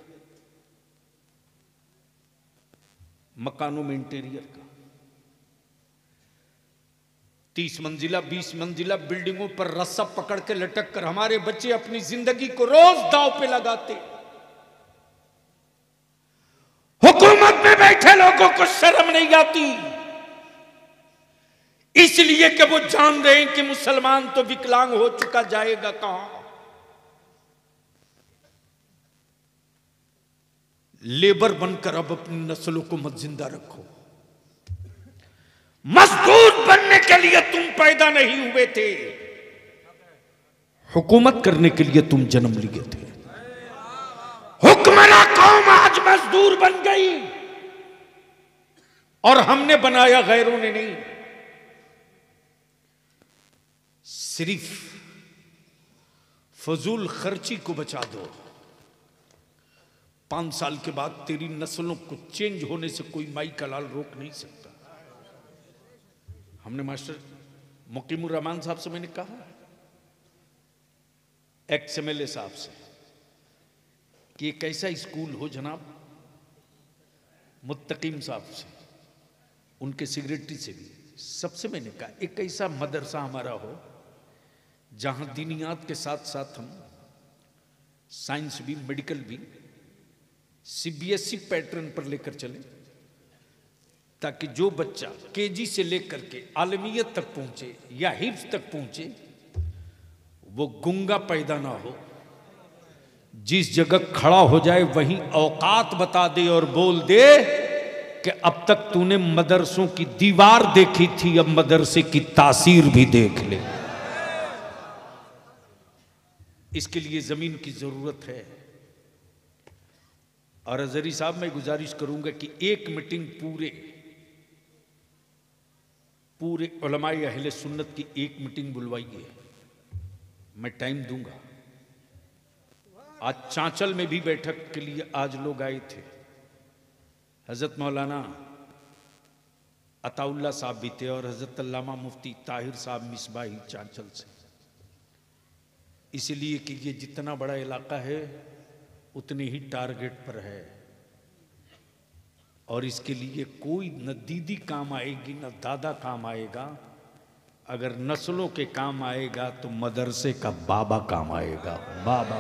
[SPEAKER 1] मकानों में इंटीरियर का। 30 मंजिला 20 मंजिला बिल्डिंगों पर रस्सा पकड़ के लटक कर हमारे बच्चे अपनी जिंदगी को रोज दांव पे लगाते। हुकूमत में बैठे लोगों को शर्म नहीं आती, इसलिए कि वो जान रहे हैं कि मुसलमान तो विकलांग हो चुका, जाएगा कहां। लेबर बनकर अब अपनी नस्लों को मत जिंदा रखो। मजदूर बनने के लिए तुम पैदा नहीं हुए थे, हुकूमत करने के लिए तुम जन्म लिए थे। हुक्मरान कौम आज मजदूर बन गई और हमने बनाया, गैरों ने नहीं। सिर्फ फजूल खर्ची को बचा दो, 5 साल के बाद तेरी नस्लों को चेंज होने से कोई माई का लाल रोक नहीं सकता। हमने मास्टर मुकीमुर रहमान साहब से मैंने कहा, एक्स MLA साहब से, कि एक ऐसा स्कूल हो जनाब, मुत्तकीम साहब से, उनके सेक्रेटरी से भी, सबसे मैंने कहा एक ऐसा मदरसा हमारा हो जहां दीनियात के साथ साथ हम साइंस भी, मेडिकल भी CBSE पैटर्न पर लेकर चले, ताकि जो बच्चा KG से लेकर के आलमियत तक पहुंचे या हिफ्ज तक पहुंचे, वो गुंगा पैदा ना हो। जिस जगह खड़ा हो जाए वहीं औकात बता दे और बोल दे कि अब तक तूने मदरसों की दीवार देखी थी, अब मदरसे की तासीर भी देख ले। इसके लिए जमीन की जरूरत है। और अजहरी साहब, मैं गुजारिश करूंगा कि एक मीटिंग पूरे उलमाए अहले सुन्नत की एक मीटिंग बुलवाइए, मैं टाइम दूंगा। आज चांचल में भी बैठक के लिए आज लोग आए थे, हजरत मौलाना अताउल्ला साहब भी थे और हजरत अल्लामा मुफ्ती ताहिर साहब मिसबाही चांचल से। इसलिए कि ये जितना बड़ा इलाका है उतने ही टारगेट पर है, और इसके लिए कोई न दीदी काम आएगी न दादा काम आएगा। अगर नस्लों के काम आएगा तो मदरसे का बाबा काम आएगा, बाबा।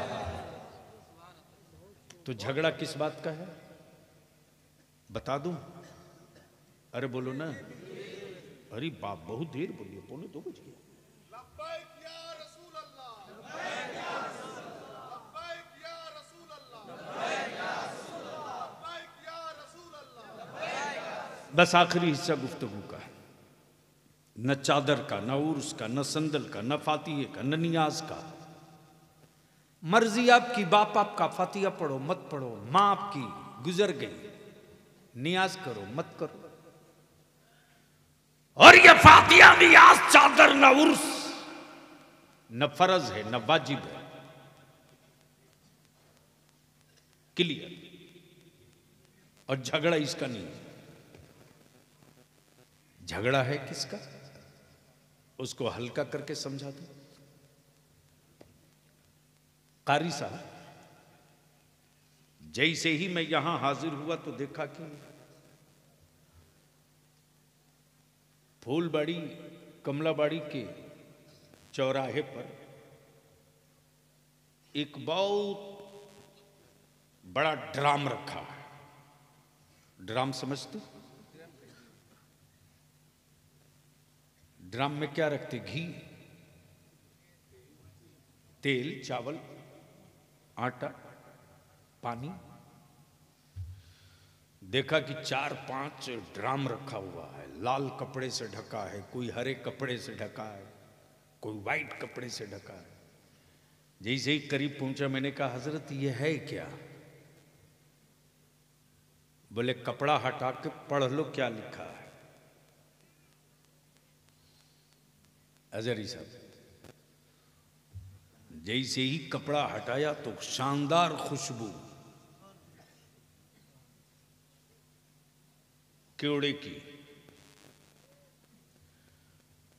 [SPEAKER 1] तो झगड़ा किस बात का है बता दूं? अरे बोलो ना, अरे बाप बहुत देर बोलिए, 1:45 बज गया। बस आखिरी हिस्सा गुफ्तगू का है, न चादर का, न उर्स का, न संदल का, न फातिये का, न नियाज का। मर्जी आपकी, बाप आपका, फातिया पढ़ो मत पढ़ो, मां आपकी गुजर गई, नियाज करो मत करो। और ये फातिया, नियाज, चादर, न उर्स न फर्ज है न वाजिब है। क्लियर। और झगड़ा इसका नहीं है। झगड़ा है किसका, उसको हल्का करके समझा दो। कारी साहब, जैसे ही मैं यहां हाजिर हुआ तो देखा कि फूलबाड़ी कमलाबाड़ी के चौराहे पर एक बहुत बड़ा ड्राम रखा है। ड्राम समझते? ड्राम में क्या रखते? घी, तेल, चावल, आटा, पानी। देखा कि 4-5 ड्राम रखा हुआ है, लाल कपड़े से ढका है, कोई हरे कपड़े से ढका है, कोई वाइट कपड़े से ढका है। जैसे ही करीब पहुंचा मैंने कहा, हजरत ये है क्या? बोले कपड़ा हटा के पढ़ लो क्या लिखा है। अजहरी साहब, जैसे ही कपड़ा हटाया तो शानदार खुशबू केवड़े की।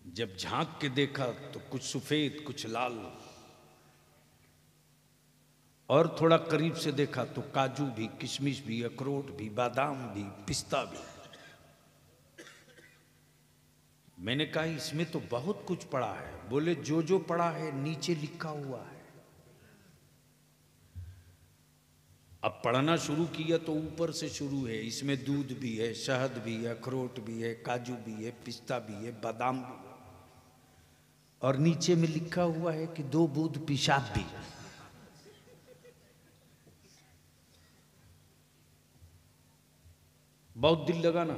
[SPEAKER 1] जब झांक के देखा तो कुछ सफेद कुछ लाल, और थोड़ा करीब से देखा तो काजू भी, किशमिश भी, अखरोट भी, बादाम भी, पिस्ता भी। मैंने कहा इसमें तो बहुत कुछ पड़ा है। बोले जो जो पड़ा है नीचे लिखा हुआ है। अब पढ़ना शुरू किया तो ऊपर से शुरू है। इसमें दूध भी है, शहद भी है, अखरोट भी है, काजू भी है, पिस्ता भी है, बादाम भी है, और नीचे में लिखा हुआ है कि 2 बूंद पेशाब भी। बहुत दिल लगा ना।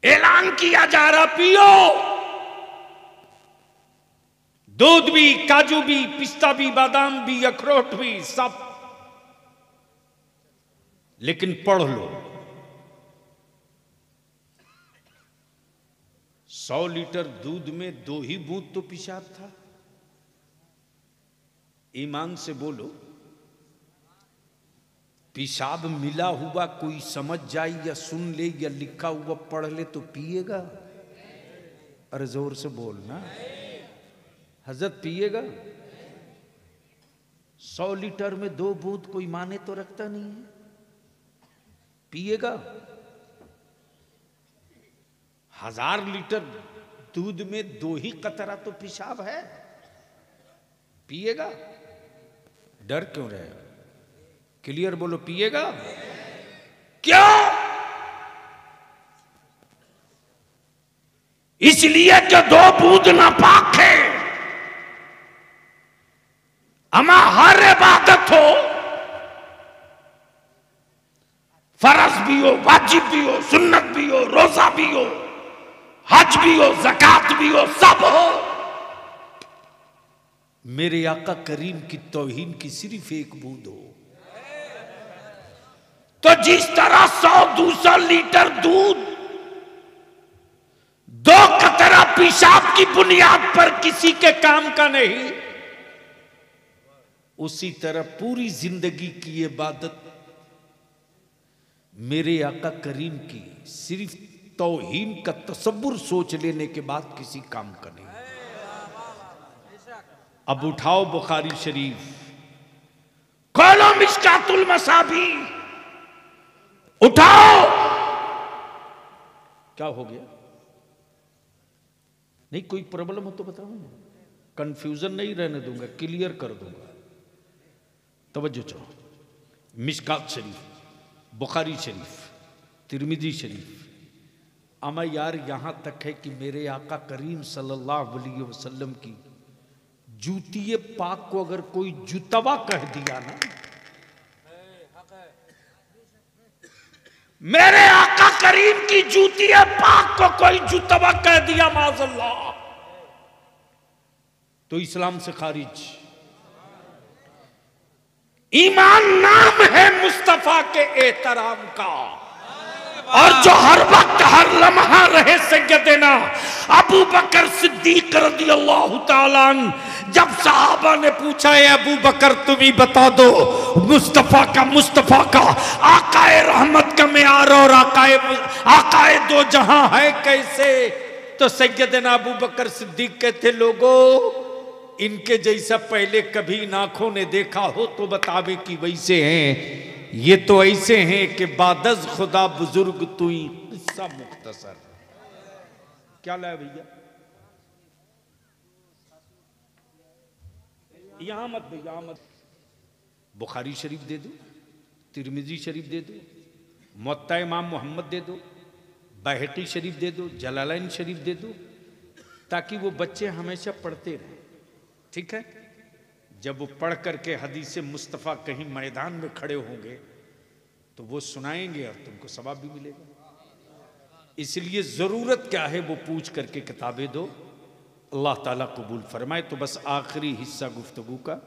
[SPEAKER 1] ऐलान किया जा रहा, पियो, दूध भी, काजू भी, पिस्ता भी, बादाम भी, अखरोट भी, सब, लेकिन पढ़ लो। 100 लीटर दूध में 2 ही बूंद तो पेशाब था। ईमान से बोलो, पेशाब मिला हुआ कोई समझ जाए या सुन ले या लिखा हुआ पढ़ ले तो पिएगा? अरे जोर से बोलना, हजरत पिएगा? 100 लीटर में 2 बूंद कोई माने तो रखता नहीं है, पिएगा? 1000 लीटर दूध में 2 ही कतरा तो पेशाब है, पिएगा? डर क्यों रहे? क्लियर बोलो, पिएगा? क्यों? इसलिए कि 2 बूंद नापाक है। अमा हर इबादत हो, फर्ज भी हो, वाजिब भी हो, सुन्नत भी हो, रोजा भी हो, हज भी हो, ज़कात भी हो, सब हो, मेरे आका करीम की तौहीन की सिर्फ 1 बूंद हो। तो जिस तरह 100-200 लीटर दूध 2 कतरा पेशाब की बुनियाद पर किसी के काम का नहीं, उसी तरह पूरी जिंदगी की इबादत मेरे आका करीम की सिर्फ तौहीन का तसव्वुर सोच लेने के बाद किसी काम का नहीं। अब उठाओ बुखारी शरीफ, खोलो मिशकातुल मसाबी, उठाओ। क्या हो गया? नहीं कोई प्रॉब्लम हो तो बताओ, कंफ्यूजन नहीं रहने दूंगा, क्लियर कर दूंगा। तवज्जो चाहो, मिशकात शरीफ, बुखारी शरीफ, तिरमिजी शरीफ। अमा यार यहां तक है कि मेरे आका करीम सल्लल्लाहु अलैहि वसल्लम की जूतिए पाक को अगर कोई जुतवा कह दिया ना, मेरे आका करीम की जूतिए पाक को कोई जुतवा कह दिया माज़अल्लाह, तो इस्लाम से खारिज। ईमान नाम है मुस्तफा के एहतराम का। और जो हर वक्त हर लम्हा रहे सैयदना अबू बकर सिद्दीक रज़ियल्लाहु ताला अन्हु। जब सहाबा ने पूछा है अबू बकर तुम ही बता दो मुस्तफा का आकाए रहमत का मेयार और आकाए दो जहां है कैसे, तो सैयदना अबू बकर सिद्दीक कहते लोगों इनके जैसा पहले कभी नाखों ने देखा हो तो बतावे कि वैसे हैं, ये तो ऐसे हैं कि बादज खुदा बुजुर्ग तुई। किस्सा मुख्तसर क्या लाया भैया, यहां मत भैया, यहां मत। बुखारी शरीफ दे दो, तिरमिजी शरीफ दे दो, मुअत्ता इमाम मोहम्मद दे दो, बैहक़ी शरीफ दे दो, जलालैन शरीफ दे दो, ताकि वो बच्चे हमेशा पढ़ते रहें। ठीक है, जब वो पढ़ करके हदीस मुस्तफ़ा कहीं मैदान में खड़े होंगे तो वो सुनाएंगे और तुमको सवाब भी मिलेगा। इसलिए ज़रूरत क्या है वो पूछ करके किताबें दो, अल्लाह ताला कबूल फरमाए। तो बस आखिरी हिस्सा गुफ्तगू का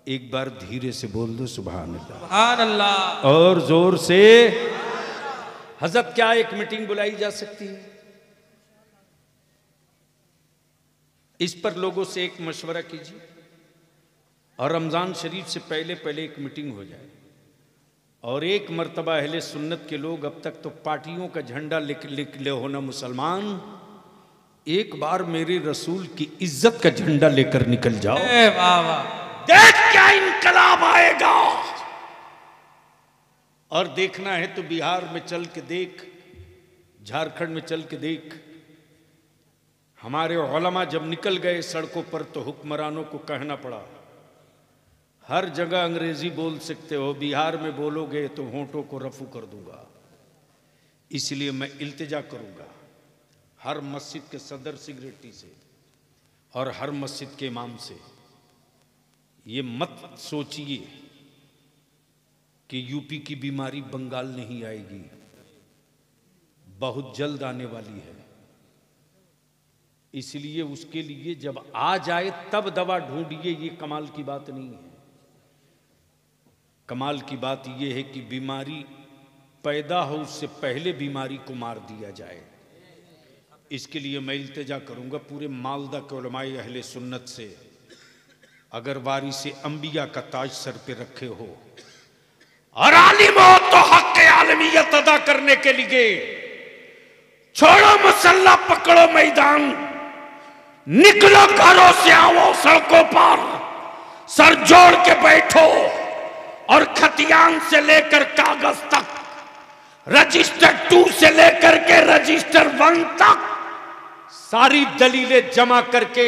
[SPEAKER 1] एक बार धीरे से बोल दो सुभान अल्लाह,
[SPEAKER 3] सुभान अल्लाह,
[SPEAKER 1] और जोर से। हज़रत क्या एक मीटिंग बुलाई जा सकती है? इस पर लोगों से एक मशवरा कीजिए और रमज़ान शरीफ से पहले एक मीटिंग हो जाए। और एक मर्तबा अहले सुन्नत के लोग, अब तक तो पार्टियों का झंडा लिख ले हो ना मुसलमान, एक बार मेरे रसूल की इज्जत का झंडा लेकर निकल जाओ,
[SPEAKER 3] वाह वाह,
[SPEAKER 1] देख क्या इनकलाब आएगा। और देखना है तो बिहार में चल के देख, झारखंड में चल के देख। हमारे उलमा जब निकल गए सड़कों पर तो हुक्मरानों को कहना पड़ा हर जगह अंग्रेजी बोल सकते हो, बिहार में बोलोगे तो होंठों को रफू कर दूंगा। इसलिए मैं इल्तिजा करूंगा हर मस्जिद के सदर सिगरेटी से और हर मस्जिद के इमाम से, ये मत सोचिए कि यूपी की बीमारी बंगाल नहीं आएगी, बहुत जल्द आने वाली है। इसलिए उसके लिए जब आ जाए तब दवा ढूंढिए, ये कमाल की बात नहीं है। कमाल की बात यह है कि बीमारी पैदा हो उससे पहले बीमारी को मार दिया जाए। इसके लिए मैं इल्तिजा करूंगा पूरे मालदा के उलमाए अहले सुन्नत से, अगर वारिस अंबिया का ताज सर पे रखे हो और आलिम हो तो हक आलमियत अदा करने के लिए छोड़ो मसल्ला, पकड़ो मैदान, निकलो घरों से, आओ सड़कों पर, सर जोड़ के बैठो और खतियान से लेकर कागज तक, रजिस्टर 2 से लेकर के रजिस्टर 1 तक सारी दलीलें जमा करके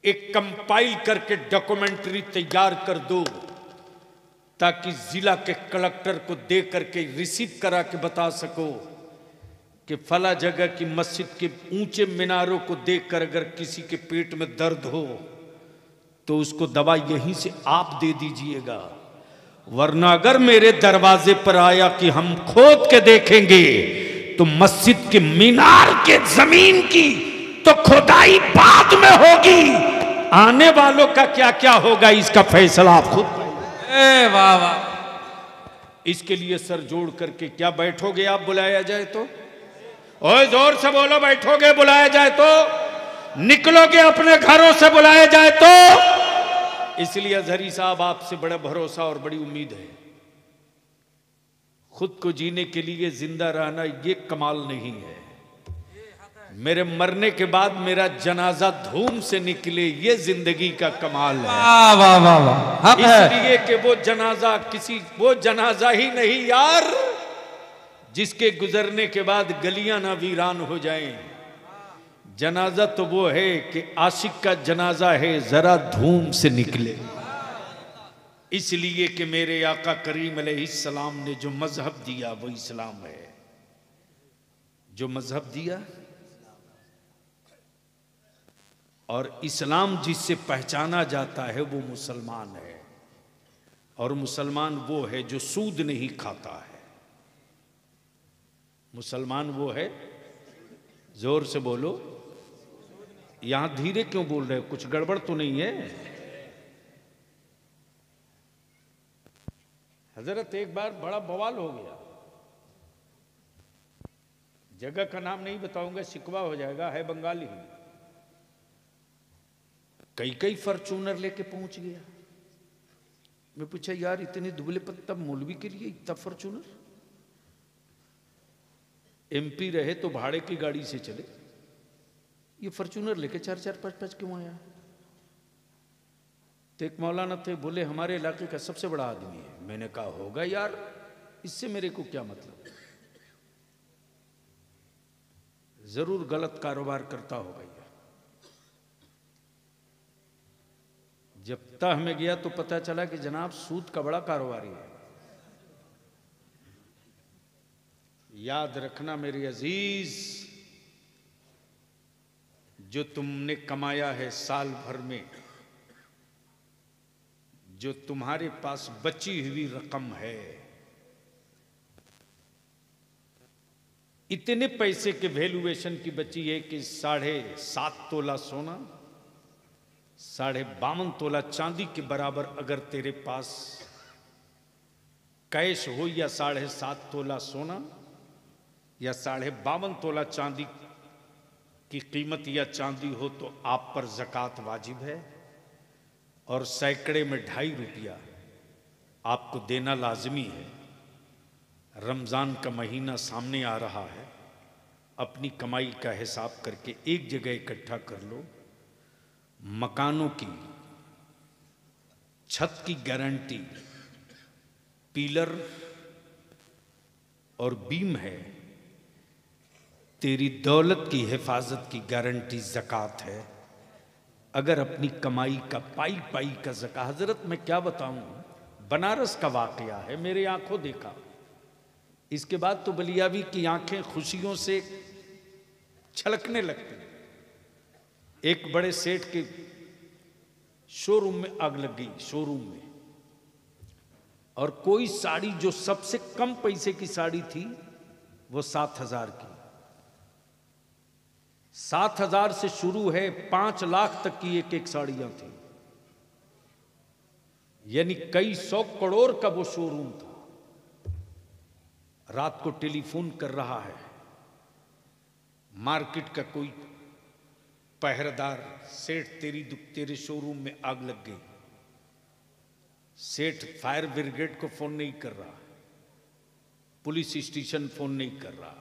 [SPEAKER 1] एक कंपाइल करके डॉक्यूमेंट्री तैयार कर दो, ताकि जिला के कलेक्टर को दे करके रिसीव करा के बता सको कि फला जगह की मस्जिद के ऊंचे मीनारों को देखकर अगर किसी के पेट में दर्द हो तो उसको दवा यहीं से आप दे दीजिएगा। वरना अगर मेरे दरवाजे पर आया कि हम खोद के देखेंगे तो मस्जिद के मीनार के जमीन की तो खुदाई बाद में होगी, आने वालों का क्या क्या होगा इसका फैसला आप खुद।
[SPEAKER 3] वाह वाह।
[SPEAKER 1] इसके लिए सर जोड़ करके क्या बैठोगे आप बुलाया जाए तो? ओए जोर से बोलो, बैठोगे बुलाया जाए तो? निकलोगे अपने घरों से बुलाया जाए तो? इसलिए अजहरी साहब आपसे बड़ा भरोसा और बड़ी उम्मीद है। खुद को जीने के लिए जिंदा रहना ये कमाल नहीं है, मेरे मरने के बाद मेरा जनाजा धूम से निकले ये जिंदगी का कमाल है।
[SPEAKER 3] वाह वाह वाह वाह।
[SPEAKER 1] इसलिए कि वो जनाजा ही नहीं यार जिसके गुजरने के बाद गलियां ना वीरान हो जाएं। जनाजा तो वो है कि आशिक का जनाजा है, जरा धूम से निकले। इसलिए कि मेरे आका करीम अलैहिस्सलाम ने जो मजहब दिया वो इस्लाम है। जो मजहब दिया और इस्लाम जिससे पहचाना जाता है वो मुसलमान है, और मुसलमान वो है जो सूद नहीं खाता है। मुसलमान वो है, जोर से बोलो, यहां धीरे क्यों बोल रहे हो, कुछ गड़बड़ तो नहीं है? हजरत एक बार बड़ा बवाल हो गया, जगह का नाम नहीं बताऊंगा, शिकवा हो जाएगा, है बंगाली। कई कई फॉर्चूनर लेके पहुंच गया। मैं पूछा यार इतने दुबले पत्ता मौलवी के लिए इतना फॉर्चूनर? एमपी रहे तो भाड़े की गाड़ी से चले, ये फॉर्चूनर लेके 4-4, 5-5 क्यों आया? तो एक मौलाना थे, बोले हमारे इलाके का सबसे बड़ा आदमी है। मैंने कहा होगा यार, इससे मेरे को क्या मतलब, जरूर गलत कारोबार करता होगा यार। जब तह में गया तो पता चला कि जनाब सूद का बड़ा कारोबारी है। याद रखना मेरे अजीज, जो तुमने कमाया है साल भर में, जो तुम्हारे पास बची हुई रकम है, इतने पैसे के वैल्यूएशन की बची है कि 7.5 तोला सोना, 52.5 तोला चांदी के बराबर अगर तेरे पास कैश हो, या 7.5 तोला सोना या 52.5 तोला चांदी की कीमत या चांदी हो, तो आप पर ज़कात वाजिब है। और सैकड़े में 2.5 रुपया आपको देना लाजमी है। रमज़ान का महीना सामने आ रहा है, अपनी कमाई का हिसाब करके एक जगह इकट्ठा कर लो। मकानों की छत की गारंटी पिलर और बीम है, तेरी दौलत की हिफाजत की गारंटी ज़कात है। अगर अपनी कमाई का पाई पाई का ज़कात, हजरत मैं क्या बताऊं, बनारस का वाकया है, मेरे आंखों देखा। इसके बाद तो बलियावी की आंखें खुशियों से छलकने लगती। एक बड़े सेठ के शोरूम में आग लग गई, शोरूम में, और कोई साड़ी जो सबसे कम पैसे की साड़ी थी वो 7,000 की। 7,000 से शुरू है, 5 लाख तक की एक एक साड़ियां थी, यानी कई 100 करोड़ का वो शोरूम था। रात को टेलीफोन कर रहा है, मार्केट का कोई पहरेदार, सेठ तेरे शोरूम में आग लग गई। सेठ फायर ब्रिगेड को फोन नहीं कर रहा, पुलिस स्टेशन फोन नहीं कर रहा,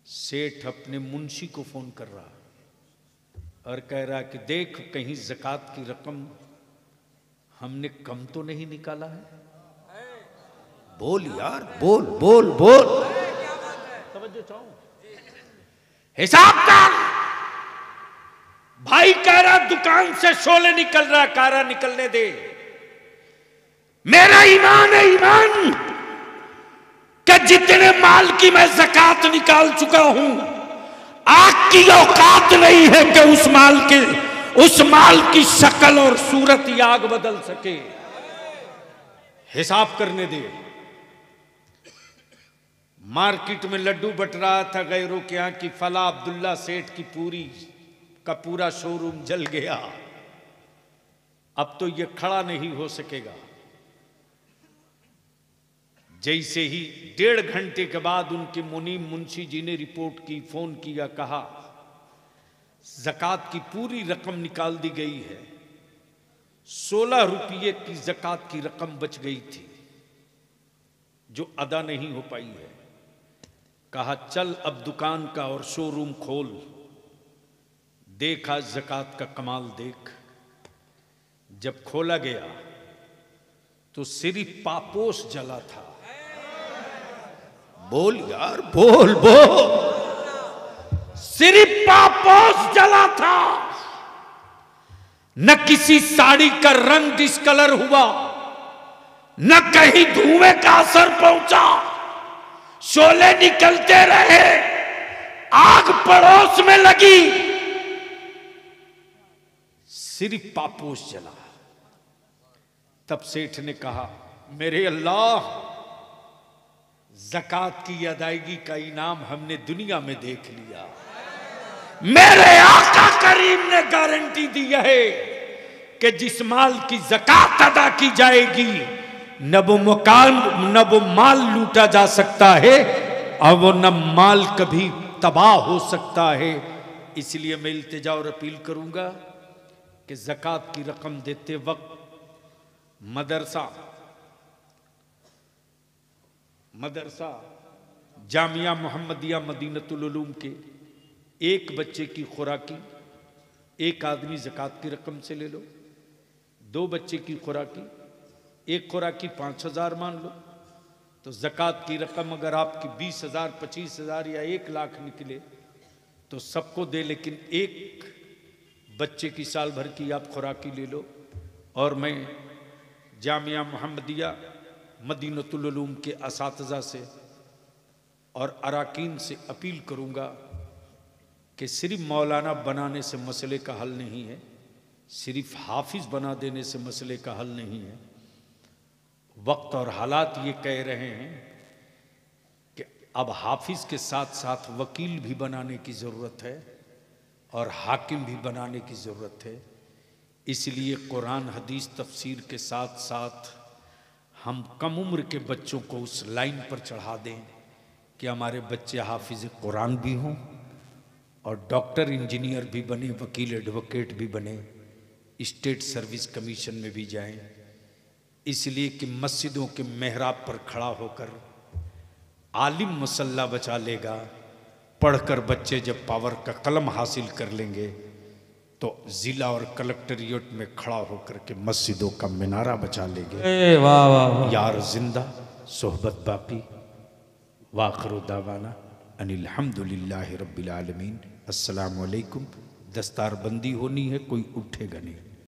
[SPEAKER 1] सेठ अपने मुंशी को फोन कर रहा और कह रहा कि देख कहीं ज़कात की रकम हमने कम तो नहीं निकाला है। बोल यार, बोल बोल बोल, समझो चाहूं, हिसाब कर। भाई कह रहा दुकान से शोले निकल रहा, कारा निकलने दे। मेरा ईमान है, ईमान, कि जितने माल की मैं ज़कात निकाल चुका हूं, आग की औकात नहीं है कि उस माल की शक्ल और सूरत ही आग बदल सके। हिसाब करने दे। मार्केट में लड्डू बट रहा था गैरों के यहां की फला अब्दुल्ला सेठ की पूरा शोरूम जल गया। अब तो यह खड़ा नहीं हो सकेगा। जैसे ही 1.5 घंटे के बाद उनके मुनीम मुंशी जी ने रिपोर्ट की, फोन किया, कहा ज़कात की पूरी रकम निकाल दी गई है, 16 रुपये की ज़कात की रकम बच गई थी जो अदा नहीं हो पाई है। कहा चल अब दुकान का और शोरूम खोल। देखा ज़कात का कमाल देख। जब खोला गया तो सिर्फ पापोश जला था। बोल यार, बोल बोल, सिर्फ पापोश जला था। न किसी साड़ी का रंग डिस्कलर हुआ, न कहीं धुएं का असर पहुंचा। शोले निकलते रहे, आग पड़ोस में लगी, सिर्फ पापोश जला। तब सेठ ने कहा मेरे अल्लाह, ज़कात की अदायगी का इनाम हमने दुनिया में देख लिया। मेरे आका करीम ने गारंटी दी है कि जिस माल की ज़कात अदा की जाएगी, न वो माल लूटा जा सकता है, और वो न माल कभी तबाह हो सकता है। इसलिए मैं इल्तिजा और अपील करूंगा कि ज़कात की रकम देते वक्त मदरसा जामिया मोहम्मदिया मदीनतुल उलूम के एक बच्चे की खुराकी एक आदमी ज़कात की रकम से ले लो, 2 बच्चे की खुराकी एक खुराकी 5,000 मान लो, तो ज़कात की रकम अगर आपकी 20,000, 25,000 या 1 लाख निकले तो सबको दे, लेकिन एक बच्चे की साल भर की आप खुराकी ले लो। और मैं जामिया मोहम्मदिया मदीनतुल उलूम के असातिज़ा से और अराकीन से अपील करूँगा कि सिर्फ मौलाना बनाने से मसले का हल नहीं है, सिर्फ हाफिज़ बना देने से मसले का हल नहीं है। वक्त और हालात ये कह रहे हैं कि अब हाफिज़ के साथ साथ वकील भी बनाने की ज़रूरत है और हाकिम भी बनाने की ज़रूरत है। इसलिए कुरान हदीस तफसीर के साथ साथ हम कम उम्र के बच्चों को उस लाइन पर चढ़ा दें कि हमारे बच्चे हाफिज़ कुरान भी हों और डॉक्टर इंजीनियर भी बने, वकील एडवोकेट भी बने, स्टेट सर्विस कमीशन में भी जाएं। इसलिए कि मस्जिदों के मेहराब पर खड़ा होकर आलिम मसल्ला बचा लेगा, पढ़कर बच्चे जब पावर का कलम हासिल कर लेंगे तो ज़िला और कलेक्ट्रेट में खड़ा होकर के मस्जिदों का मीनारा बचा लेंगे।
[SPEAKER 3] वाह वाह
[SPEAKER 1] यार जिंदा सोहबत बाकी। वाखिरु दावाना अनिल हम्दुलिल्लाहि रब्बिल आलमीन। अस्सलामु अलैकुम। दस्तारबंदी होनी है, कोई उठेगा नहीं।